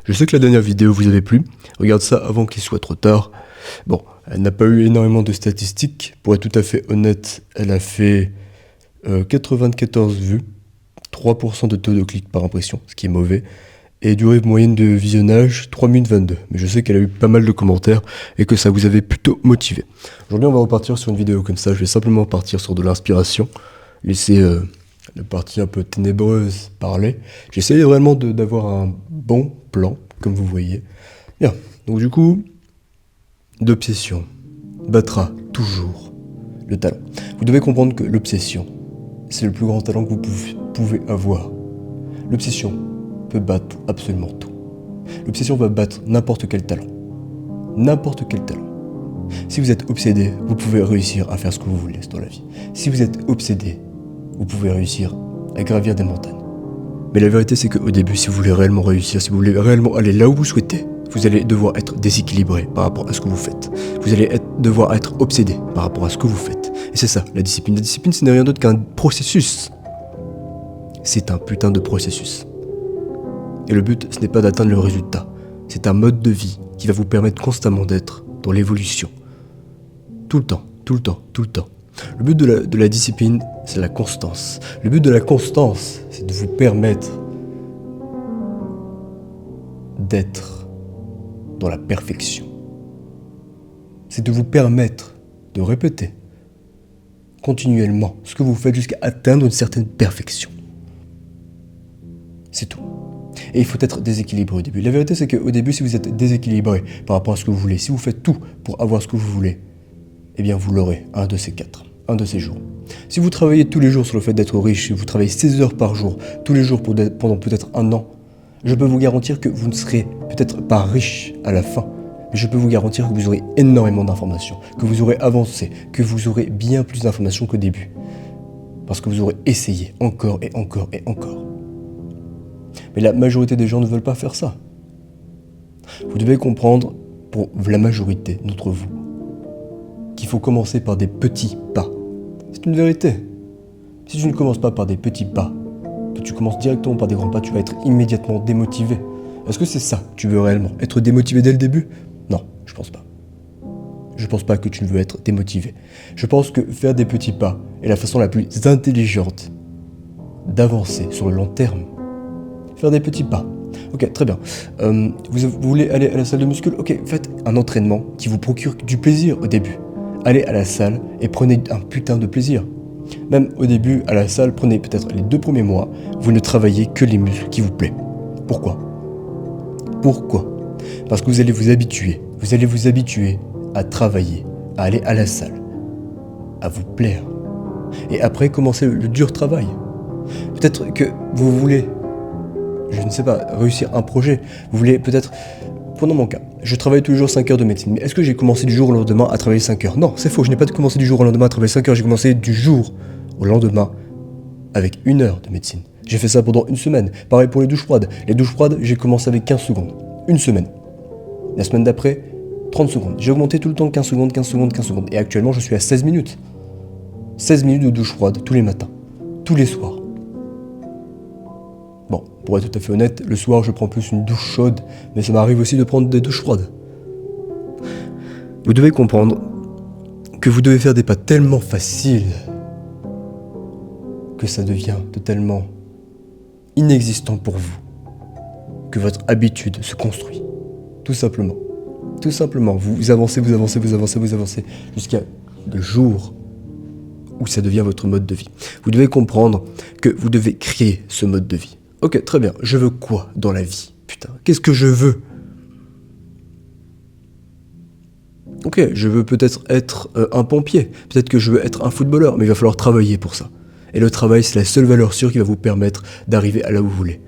Je sais que la dernière vidéo vous avait plu, regarde ça avant qu'il soit trop tard. Bon, elle n'a pas eu énormément de statistiques, pour être tout à fait honnête, elle a fait 94 vues, 3% de taux de clic par impression, ce qui est mauvais, et durée moyenne de visionnage 3 minutes 22. Mais je sais qu'elle a eu pas mal de commentaires et que ça vous avait plutôt motivé. Aujourd'hui on va repartir sur une vidéo comme ça, je vais simplement partir sur de l'inspiration, laisser la partie un peu ténébreuse parler. J'essaie vraiment d'avoir un bon plan, comme vous voyez. Bien, donc du coup, l'obsession battra toujours le talent. Vous devez comprendre que l'obsession, c'est le plus grand talent que vous pouvez avoir. L'obsession peut battre absolument tout. L'obsession va battre n'importe quel talent. N'importe quel talent. Si vous êtes obsédé, vous pouvez réussir à faire ce que vous voulez dans la vie. Si vous êtes obsédé, vous pouvez réussir à gravir des montagnes. Mais la vérité, c'est qu'au début, si vous voulez réellement réussir, si vous voulez réellement aller là où vous souhaitez, vous allez devoir être déséquilibré par rapport à ce que vous faites. Vous allez devoir être obsédé par rapport à ce que vous faites. Et c'est ça, la discipline. La discipline, ce n'est rien d'autre qu'un processus. C'est un putain de processus. Et le but, ce n'est pas d'atteindre le résultat. C'est un mode de vie qui va vous permettre constamment d'être dans l'évolution. Tout le temps, tout le temps, tout le temps. Le but de la discipline, c'est la constance. Le but de la constance, c'est de vous permettre d'être dans la perfection. C'est de vous permettre de répéter continuellement ce que vous faites jusqu'à atteindre une certaine perfection. C'est tout. Et il faut être déséquilibré au début. La vérité, c'est qu'au début, si vous êtes déséquilibré par rapport à ce que vous voulez, si vous faites tout pour avoir ce que vous voulez, eh bien vous l'aurez un de ces quatre, un de ces jours. Si vous travaillez tous les jours sur le fait d'être riche, si vous travaillez 16 heures par jour, tous les jours pendant peut-être un an, je peux vous garantir que vous ne serez peut-être pas riche à la fin, mais je peux vous garantir que vous aurez énormément d'informations, que vous aurez avancé, que vous aurez bien plus d'informations qu'au début. Parce que vous aurez essayé encore et encore et encore. Mais la majorité des gens ne veulent pas faire ça. Vous devez comprendre, pour la majorité d'entre vous, qu'il faut commencer par des petits pas. C'est une vérité. Si tu ne commences pas par des petits pas, que tu commences directement par des grands pas, tu vas être immédiatement démotivé. Est-ce que c'est ça que tu veux réellement? Être démotivé dès le début? Non, je pense pas. Je pense pas que tu veux être démotivé. Je pense que faire des petits pas est la façon la plus intelligente d'avancer sur le long terme. Faire des petits pas. Ok, très bien. Vous voulez aller à la salle de muscu? Ok, faites un entraînement qui vous procure du plaisir au début. Allez à la salle et prenez un putain de plaisir. Même au début, à la salle, prenez peut-être les 2 premiers mois, vous ne travaillez que les muscles qui vous plaisent. Pourquoi? Pourquoi? Parce que vous allez vous habituer. Vous allez vous habituer à travailler, à aller à la salle, à vous plaire. Et après, commencer le dur travail. Peut-être que vous voulez, je ne sais pas, réussir un projet. Vous voulez peut-être... Prenons mon cas, je travaille tous les jours 5 heures de médecine, mais est-ce que j'ai commencé du jour au lendemain à travailler 5 heures? Non, c'est faux, je n'ai pas commencé du jour au lendemain à travailler 5 heures, j'ai commencé du jour au lendemain avec 1 heure de médecine. J'ai fait ça pendant 1 semaine, pareil pour les douches froides. Les douches froides, j'ai commencé avec 15 secondes, 1 semaine. La semaine d'après, 30 secondes. J'ai augmenté tout le temps 15 secondes, 15 secondes, 15 secondes. Et actuellement, je suis à 16 minutes. 16 minutes de douche froide tous les matins, tous les soirs. Bon, pour être tout à fait honnête, le soir je prends plus une douche chaude, mais ça m'arrive aussi de prendre des douches froides. Vous devez comprendre que vous devez faire des pas tellement faciles que ça devient totalement inexistant pour vous, que votre habitude se construit. Tout simplement. Tout simplement, vous avancez, vous avancez, vous avancez, vous avancez, jusqu'à le jour où ça devient votre mode de vie. Vous devez comprendre que vous devez créer ce mode de vie. Ok, très bien. Je veux quoi dans la vie? Putain, qu'est-ce que je veux? Ok, je veux peut-être être un pompier. Peut-être que je veux être un footballeur, mais il va falloir travailler pour ça. Et le travail, c'est la seule valeur sûre qui va vous permettre d'arriver à là où vous voulez.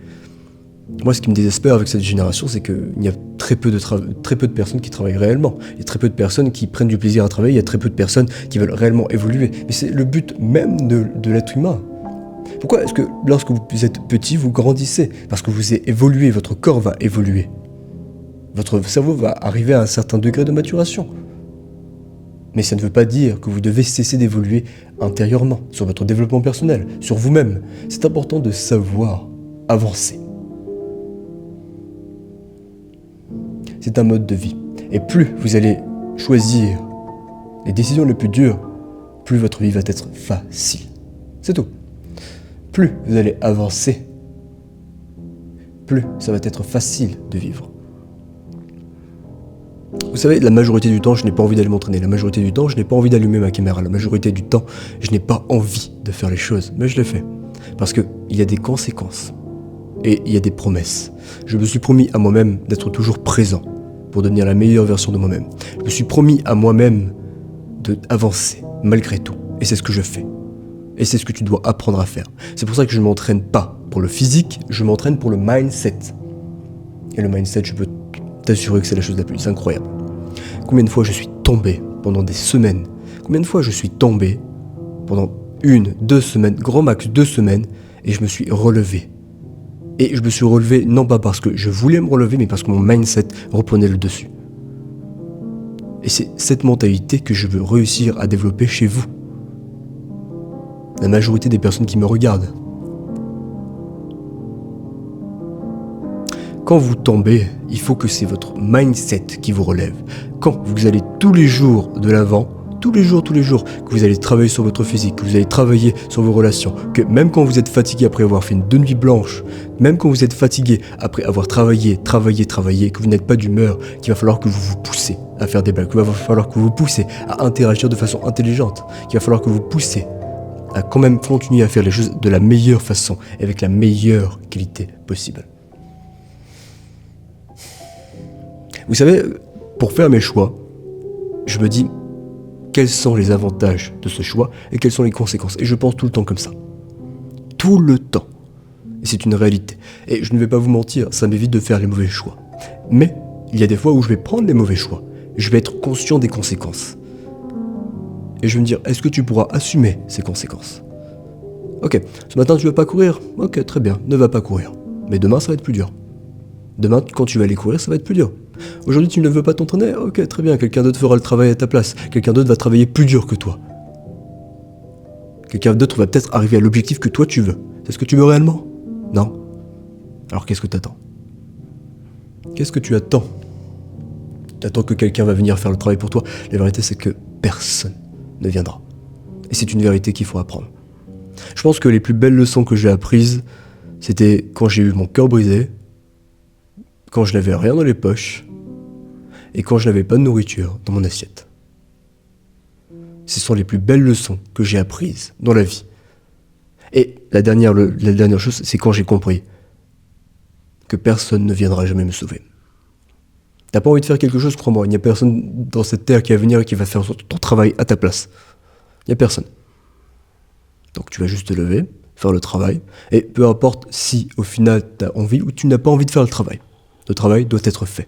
Moi, ce qui me désespère avec cette génération, c'est qu'il y a très peu de personnes qui travaillent réellement. Il y a très peu de personnes qui prennent du plaisir à travailler. Il y a très peu de personnes qui veulent réellement évoluer. Mais c'est le but même de l'être humain. Pourquoi est-ce que lorsque vous êtes petit, vous grandissez? Parce que vous évoluez, votre corps va évoluer. Votre cerveau va arriver à un certain degré de maturation. Mais ça ne veut pas dire que vous devez cesser d'évoluer intérieurement, sur votre développement personnel, sur vous-même. C'est important de savoir avancer. c'est un mode de vie. Et plus vous allez choisir les décisions les plus dures, plus votre vie va être facile. C'est tout. Plus vous allez avancer, plus ça va être facile de vivre. Vous savez, la majorité du temps, je n'ai pas envie d'aller m'entraîner. La majorité du temps, je n'ai pas envie d'allumer ma caméra. La majorité du temps, je n'ai pas envie de faire les choses. Mais je les fais. Parce qu'il y a des conséquences. Et il y a des promesses. Je me suis promis à moi-même d'être toujours présent pour devenir la meilleure version de moi-même. Je me suis promis à moi-même d'avancer malgré tout. Et c'est ce que je fais. Et c'est ce que tu dois apprendre à faire. C'est pour ça que je ne m'entraîne pas pour le physique, je m'entraîne pour le mindset. Et le mindset, je peux t'assurer que c'est la chose la plus incroyable. Combien de fois je suis tombé pendant des semaines? Combien de fois je suis tombé pendant 1, 2 semaines, grand max 2 semaines, et je me suis relevé. Et je me suis relevé non pas parce que je voulais me relever, mais parce que mon mindset reprenait le dessus. Et c'est cette mentalité que je veux réussir à développer chez vous. La majorité des personnes qui me regardent. Quand vous tombez, il faut que c'est votre mindset qui vous relève. Quand vous allez tous les jours de l'avant, tous les jours, que vous allez travailler sur votre physique, que vous allez travailler sur vos relations, que même quand vous êtes fatigué après avoir fait une 2 nuits blanches, même quand vous êtes fatigué après avoir travaillé, que vous n'êtes pas d'humeur, qu'il va falloir que vous vous poussez à faire des blagues, qu'il va falloir que vous poussez à interagir de façon intelligente, qu'il va falloir que vous poussez à quand même continuer à faire les choses de la meilleure façon et avec la meilleure qualité possible. Vous savez, pour faire mes choix, je me dis quels sont les avantages de ce choix et quelles sont les conséquences. Et je pense tout le temps comme ça. Tout le temps. Et c'est une réalité. Et je ne vais pas vous mentir, ça m'évite de faire les mauvais choix. Mais il y a des fois où je vais prendre les mauvais choix. Je vais être conscient des conséquences. Et je vais me dire, est-ce que tu pourras assumer ces conséquences? Ok, ce matin tu veux pas courir? Ok, très bien, ne va pas courir. Mais demain ça va être plus dur. Demain, quand tu vas aller courir, ça va être plus dur. Aujourd'hui, tu ne veux pas t'entraîner? Ok, très bien, quelqu'un d'autre fera le travail à ta place. Quelqu'un d'autre va travailler plus dur que toi. Quelqu'un d'autre va peut-être arriver à l'objectif que toi tu veux. C'est ce que tu veux réellement? Non? Alors qu'est-ce que tu attends? Qu'est-ce que tu attends? Tu attends que quelqu'un va venir faire le travail pour toi? La vérité, c'est que personne ne viendra. Et c'est une vérité qu'il faut apprendre. Je pense que les plus belles leçons que j'ai apprises, c'était quand j'ai eu mon cœur brisé, quand je n'avais rien dans les poches et quand je n'avais pas de nourriture dans mon assiette. Ce sont les plus belles leçons que j'ai apprises dans la vie. Et la dernière chose, c'est quand j'ai compris que personne ne viendra jamais me sauver. T'as pas envie de faire quelque chose, crois-moi, il n'y a personne dans cette terre qui va venir et qui va faire ton travail à ta place. Il n'y a personne. Donc tu vas juste te lever, faire le travail, et peu importe si au final tu as envie ou tu n'as pas envie de faire le travail doit être fait.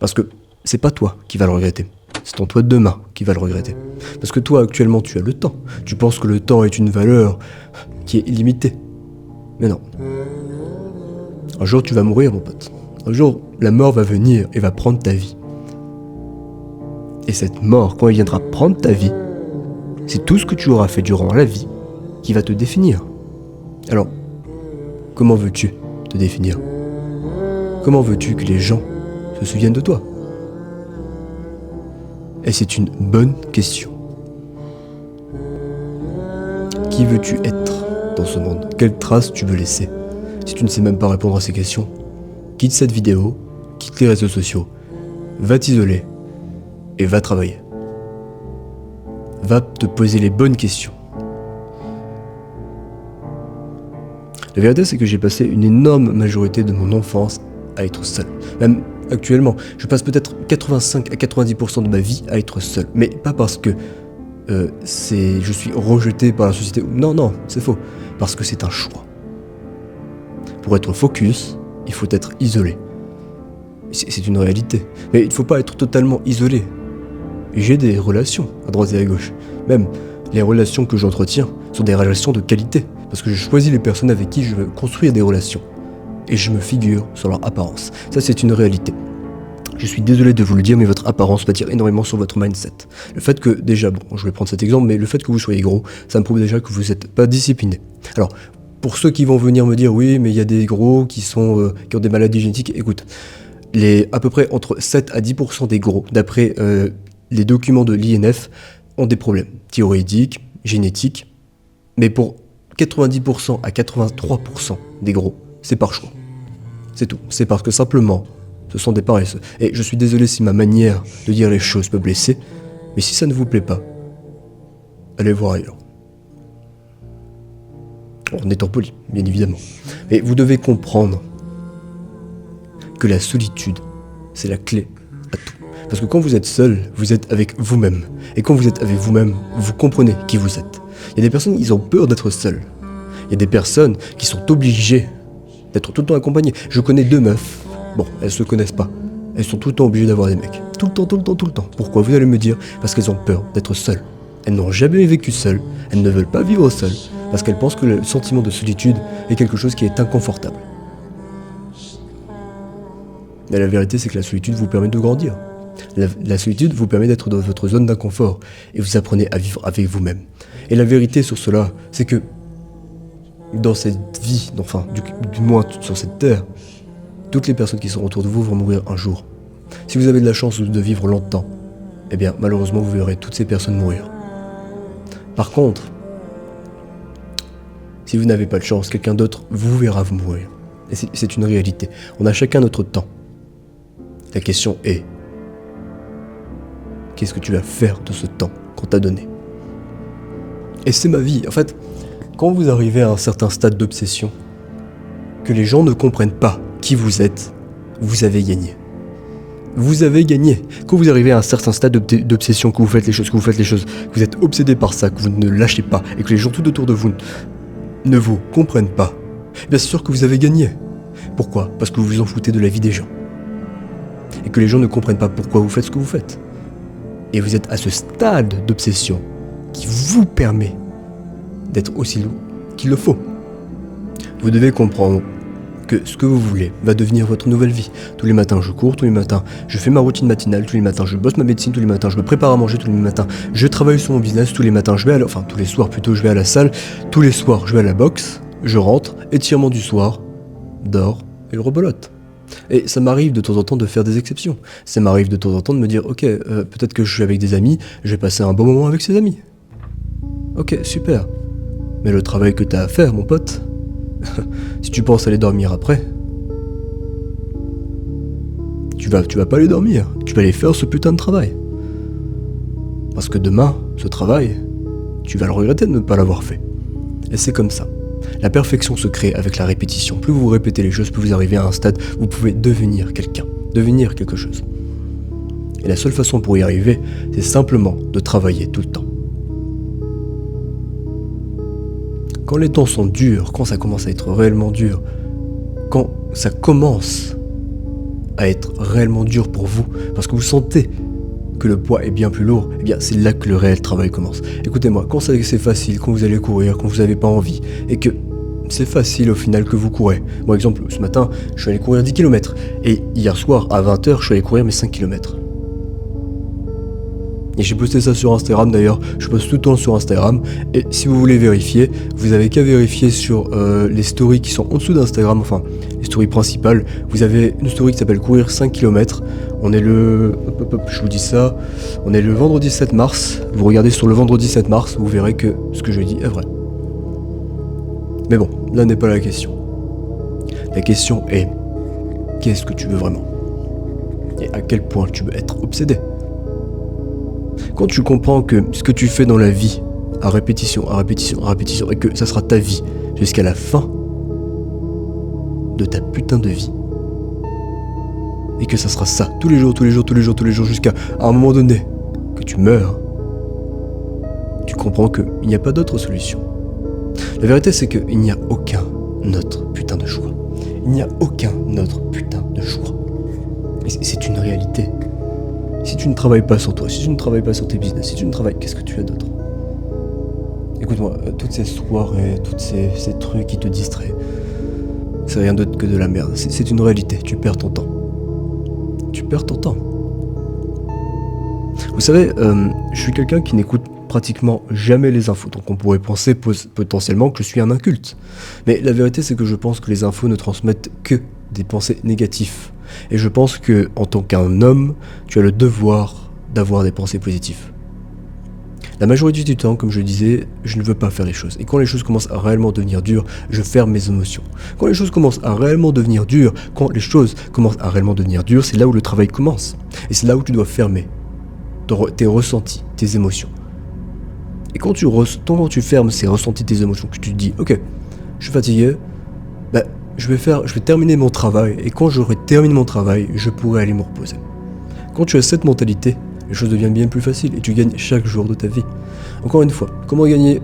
Parce que c'est pas toi qui vas le regretter, c'est ton toi de demain qui va le regretter. Parce que toi actuellement tu as le temps, tu penses que le temps est une valeur qui est illimitée. Mais non. Un jour tu vas mourir mon pote, un jour la mort va venir et va prendre ta vie. Et cette mort, quand elle viendra prendre ta vie, c'est tout ce que tu auras fait durant la vie qui va te définir. Alors, comment veux-tu te définir? Comment veux-tu que les gens se souviennent de toi? Et c'est une bonne question. Qui veux-tu être dans ce monde? Quelle trace tu veux laisser? Si tu ne sais même pas répondre à ces questions, quitte cette vidéo, quitte les réseaux sociaux, va t'isoler et va travailler. Va te poser les bonnes questions. La vérité, c'est que j'ai passé une énorme majorité de mon enfance à être seul. Même actuellement, je passe peut-être 85 à 90% de ma vie à être seul. Mais pas parce que je suis rejeté par la société. Non, c'est faux. Parce que c'est un choix. Pour être focus, il faut être isolé. C'est une réalité. Mais il ne faut pas être totalement isolé. J'ai des relations à droite et à gauche. Même les relations que j'entretiens sont des relations de qualité. Parce que je choisis les personnes avec qui je veux construire des relations. Et je me figure sur leur apparence. Ça, c'est une réalité. Je suis désolé de vous le dire, mais votre apparence va dire énormément sur votre mindset. Le fait que, déjà, bon, je vais prendre cet exemple, mais le fait que vous soyez gros, ça me prouve déjà que vous n'êtes pas discipliné. Alors, pour ceux qui vont venir me dire, oui, mais il y a des gros qui ont des maladies génétiques, écoute, à peu près entre 7 à 10% des gros, d'après les documents de l'INF, ont des problèmes thyroïdiques, génétiques, mais pour 90% à 83% des gros, c'est par choix. C'est tout. C'est parce que simplement, ce sont des paresseux. Et je suis désolé si ma manière de dire les choses peut blesser, mais si ça ne vous plaît pas, allez voir ailleurs. En étant poli, bien évidemment. Mais vous devez comprendre que la solitude, c'est la clé à tout. Parce que quand vous êtes seul, vous êtes avec vous-même. Et quand vous êtes avec vous-même, vous comprenez qui vous êtes. Il y a des personnes qui ont peur d'être seules. Il y a des personnes qui sont obligées d'être tout le temps accompagnées. Je connais 2 meufs. Bon, elles se connaissent pas. Elles sont tout le temps obligées d'avoir des mecs. Tout le temps, tout le temps, tout le temps. Pourquoi? Vous allez me dire, parce qu'elles ont peur d'être seules. Elles n'ont jamais vécu seules. Elles ne veulent pas vivre seules. Parce qu'elles pensent que le sentiment de solitude est quelque chose qui est inconfortable. Mais la vérité, c'est que la solitude vous permet de grandir. La solitude vous permet d'être dans votre zone d'inconfort et vous apprenez à vivre avec vous-même. Et la vérité sur cela, c'est que dans cette vie, enfin, du moins sur cette terre, toutes les personnes qui sont autour de vous vont mourir un jour. Si vous avez de la chance de vivre longtemps, eh bien, malheureusement, vous verrez toutes ces personnes mourir. Par contre, si vous n'avez pas de chance, quelqu'un d'autre vous verra vous mourir. Et c'est une réalité. On a chacun notre temps. La question est, qu'est-ce que tu vas faire de ce temps qu'on t'a donné? Et c'est ma vie. En fait, quand vous arrivez à un certain stade d'obsession, que les gens ne comprennent pas qui vous êtes, vous avez gagné. Vous avez gagné. Quand vous arrivez à un certain stade d'obsession, que vous faites les choses, que vous êtes obsédé par ça, que vous ne lâchez pas, et que les gens tout autour de vous ne vous comprennent pas, bien c'est sûr que vous avez gagné. Pourquoi? Parce que vous vous en foutez de la vie des gens. Et que les gens ne comprennent pas pourquoi vous faites ce que vous faites. Et vous êtes à ce stade d'obsession qui vous permet d'être aussi lourd qu'il le faut. Vous devez comprendre que ce que vous voulez va devenir votre nouvelle vie. Tous les matins je cours, tous les matins je fais ma routine matinale, tous les matins je bosse ma médecine, tous les matins je me prépare à manger, tous les matins je travaille sur mon business, tous les matins je vais tous les soirs plutôt je vais à la salle, tous les soirs je vais à la boxe, je rentre, étirement du soir, dors et le rebelote. Et ça m'arrive de temps en temps de faire des exceptions. Ça m'arrive de temps en temps de me dire ok, peut-être que je suis avec des amis, je vais passer un bon moment avec ces amis. Ok, super. Mais le travail que t'as à faire, mon pote, si tu penses aller dormir après, tu vas pas aller dormir, tu vas aller faire ce putain de travail. Parce que demain, ce travail, tu vas le regretter de ne pas l'avoir fait. Et c'est comme ça. La perfection se crée avec la répétition. Plus vous répétez les choses, plus vous arrivez à un stade où vous pouvez devenir quelqu'un, devenir quelque chose. Et la seule façon pour y arriver, c'est simplement de travailler tout le temps. Quand les temps sont durs, quand ça commence à être réellement dur, quand ça commence à être réellement dur pour vous, parce que vous sentez que le poids est bien plus lourd, eh bien c'est là que le réel travail commence. Écoutez-moi, quand c'est facile, quand vous allez courir, quand vous n'avez pas envie, et que c'est facile au final que vous courez. Par exemple, ce matin, je suis allé courir 10 km, et hier soir, à 20h, je suis allé courir mes 5 km. Et j'ai posté ça sur Instagram d'ailleurs, je poste tout le temps sur Instagram, et si vous voulez vérifier, vous avez qu'à vérifier sur les stories qui sont en dessous d'Instagram, enfin les stories principales, vous avez une story qui s'appelle courir 5 km, on est je vous dis ça, on est le vendredi 7 mars, vous regardez sur le vendredi 7 mars, vous verrez que ce que je dis est vrai. Mais bon, là n'est pas la question. La question est, qu'est-ce que tu veux vraiment? Et à quel point tu veux être obsédé? Quand tu comprends que ce que tu fais dans la vie, à répétition, et que ça sera ta vie jusqu'à la fin de ta putain de vie, et que ça sera ça, tous les jours, jusqu'à un moment donné, que tu meurs, tu comprends qu'il n'y a pas d'autre solution. La vérité, c'est qu'il n'y a aucun autre putain de choix. Il n'y a aucun autre putain de choix. Et c'est une réalité. Si tu ne travailles pas sur toi, si tu ne travailles pas sur tes business, si tu ne travailles, qu'est-ce que tu as d'autre? Écoute-moi, toutes ces soirées, tous ces trucs qui te distraient, c'est rien d'autre que de la merde. C'est une réalité, tu perds ton temps. Tu perds ton temps. Vous savez, je suis quelqu'un qui n'écoute pratiquement jamais les infos, donc on pourrait penser potentiellement que je suis un inculte. Mais la vérité, c'est que je pense que les infos ne transmettent que des pensées négatives. Et je pense que en tant qu'un homme, tu as le devoir d'avoir des pensées positives. La majorité du temps, comme je le disais, je ne veux pas faire les choses. Et quand les choses commencent à réellement devenir dures, je ferme mes émotions. Quand les choses commencent à réellement devenir dures, c'est là où le travail commence. Et c'est là où tu dois fermer tes ressentis, tes émotions. Et quand tu fermes ces ressentis, tes émotions, que tu te dis, ok, je suis fatigué, je vais terminer mon travail. Et quand j'aurai terminé mon travail, je pourrai aller me reposer. Quand tu as cette mentalité, les choses deviennent bien plus faciles et tu gagnes chaque jour de ta vie. Encore une fois, comment gagner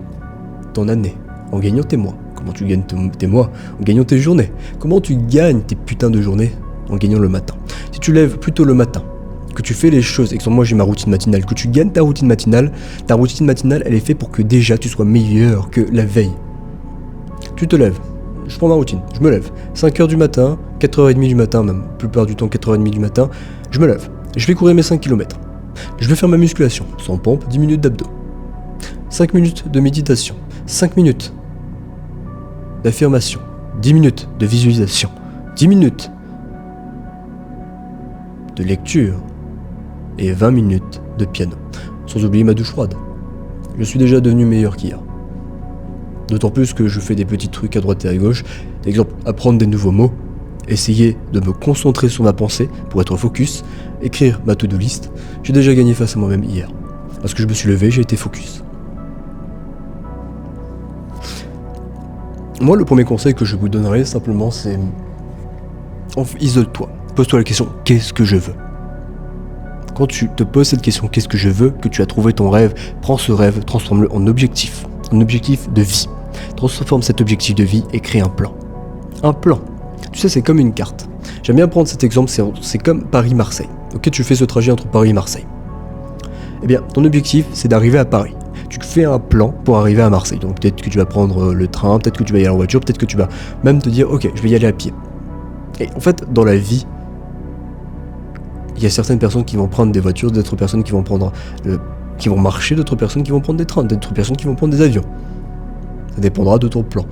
ton année? En gagnant tes mois. Comment tu gagnes tes mois? En gagnant tes journées. Comment tu gagnes tes putains de journées? En gagnant le matin. Si tu lèves plutôt le matin, que tu fais les choses, exemple moi j'ai ma routine matinale, que tu gagnes ta routine matinale elle est faite pour que déjà tu sois meilleur que la veille. Tu te lèves, je prends ma routine, je me lève, 5h du matin, 4h30 du matin même, la plupart du temps 4h30 du matin, je me lève, je vais courir mes 5 km. Je vais faire ma musculation, sans pompe, 10 minutes d'abdos. 5 minutes de méditation, 5 minutes d'affirmation, 10 minutes de visualisation, 10 minutes de lecture et 20 minutes de piano. Sans oublier ma douche froide. Je suis déjà devenu meilleur qu'hier. D'autant plus que je fais des petits trucs à droite et à gauche. Par exemple, apprendre des nouveaux mots, essayer de me concentrer sur ma pensée pour être focus, écrire ma to-do list. J'ai déjà gagné face à moi-même hier. Parce que je me suis levé, j'ai été focus. Moi, le premier conseil que je vous donnerais, simplement, c'est... Isole-toi. Pose-toi la question, qu'est-ce que je veux? Quand tu te poses cette question, qu'est-ce que je veux, que tu as trouvé ton rêve, prends ce rêve, transforme-le en objectif de vie. Transforme cet objectif de vie et crée un plan. Un plan. Tu sais, c'est comme une carte. J'aime bien prendre cet exemple, c'est comme Paris-Marseille. Ok, tu fais ce trajet entre Paris et Marseille. Eh bien, ton objectif, c'est d'arriver à Paris. Tu fais un plan pour arriver à Marseille. Donc peut-être que tu vas prendre le train, peut-être que tu vas y aller en voiture, peut-être que tu vas même te dire, ok, je vais y aller à pied. Et en fait, dans la vie, il y a certaines personnes qui vont prendre des voitures, d'autres personnes qui vont qui vont marcher, d'autres personnes qui vont prendre des trains, d'autres personnes qui vont prendre des avions. Ça dépendra de ton plan.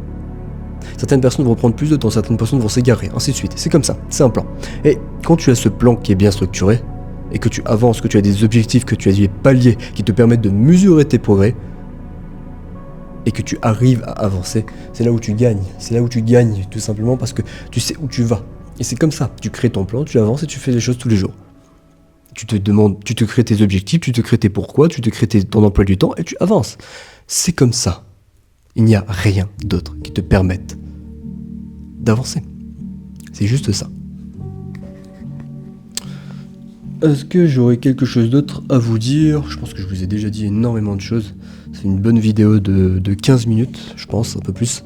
Certaines personnes vont prendre plus de temps, certaines personnes vont s'égarer, ainsi de suite. C'est comme ça, c'est un plan. Et quand tu as ce plan qui est bien structuré, et que tu avances, que tu as des objectifs, que tu as des paliers qui te permettent de mesurer tes progrès, et que tu arrives à avancer, c'est là où tu gagnes. C'est là où tu gagnes, tout simplement parce que tu sais où tu vas. Et c'est comme ça, tu crées ton plan, tu avances et tu fais les choses tous les jours. Tu te crées tes objectifs, tu te crées tes pourquoi, tu te crées ton emploi du temps et tu avances. C'est comme ça. Il n'y a rien d'autre qui te permette d'avancer. C'est juste ça. Est-ce que j'aurais quelque chose d'autre à vous dire? Je pense que je vous ai déjà dit énormément de choses. C'est une bonne vidéo de 15 minutes, je pense, un peu plus.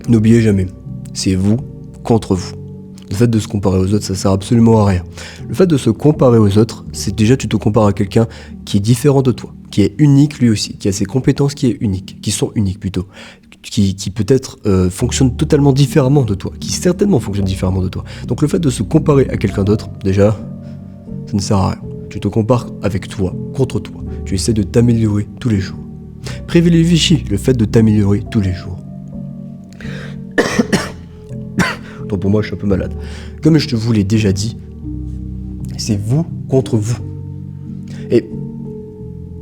N'oubliez jamais, c'est vous contre vous. Le fait de se comparer aux autres, ça sert absolument à rien. Le fait de se comparer aux autres, c'est déjà tu te compares à quelqu'un qui est différent de toi, qui est unique lui aussi, qui a ses compétences qui sont uniques plutôt, qui peut-être fonctionne totalement différemment de toi, qui certainement fonctionne différemment de toi. Donc le fait de se comparer à quelqu'un d'autre, déjà, ça ne sert à rien. Tu te compares avec toi, contre toi. Tu essaies de t'améliorer tous les jours. Privilégie le fait de t'améliorer tous les jours. Donc pour moi, je suis un peu malade. Comme je te vous l'ai déjà dit, c'est vous contre vous. Et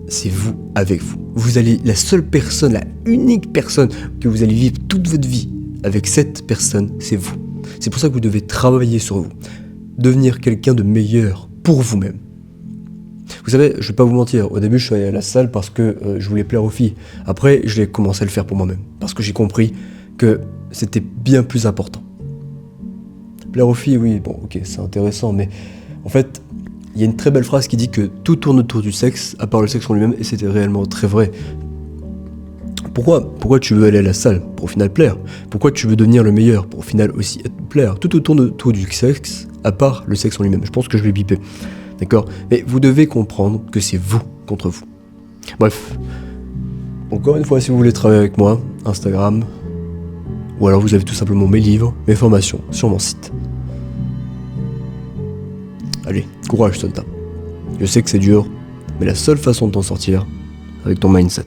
c'est vous avec vous. Vous allez, la seule personne, la unique personne que vous allez vivre toute votre vie avec cette personne, c'est vous. C'est pour ça que vous devez travailler sur vous. Devenir quelqu'un de meilleur pour vous-même. Vous savez, je vais pas vous mentir, au début je suis allé à la salle parce que je voulais plaire aux filles. Après, je l'ai commencé à le faire pour moi-même. Parce que j'ai compris que c'était bien plus important. Plaire aux filles, oui, bon, ok, c'est intéressant, mais en fait, il y a une très belle phrase qui dit que tout tourne autour du sexe, à part le sexe en lui-même, et c'était réellement très vrai. Pourquoi tu veux aller à la salle? Pour au final plaire. Pourquoi tu veux devenir le meilleur? Pour au final aussi plaire. Tout tourne autour du sexe, à part le sexe en lui-même. Je pense que je vais biper. D'accord? Mais vous devez comprendre que c'est vous contre vous. Bref. Encore une fois, si vous voulez travailler avec moi, Instagram, ou alors vous avez tout simplement mes livres, mes formations sur mon site. Allez, courage Soldat. Je sais que c'est dur, mais la seule façon de t'en sortir, c'est avec ton mindset.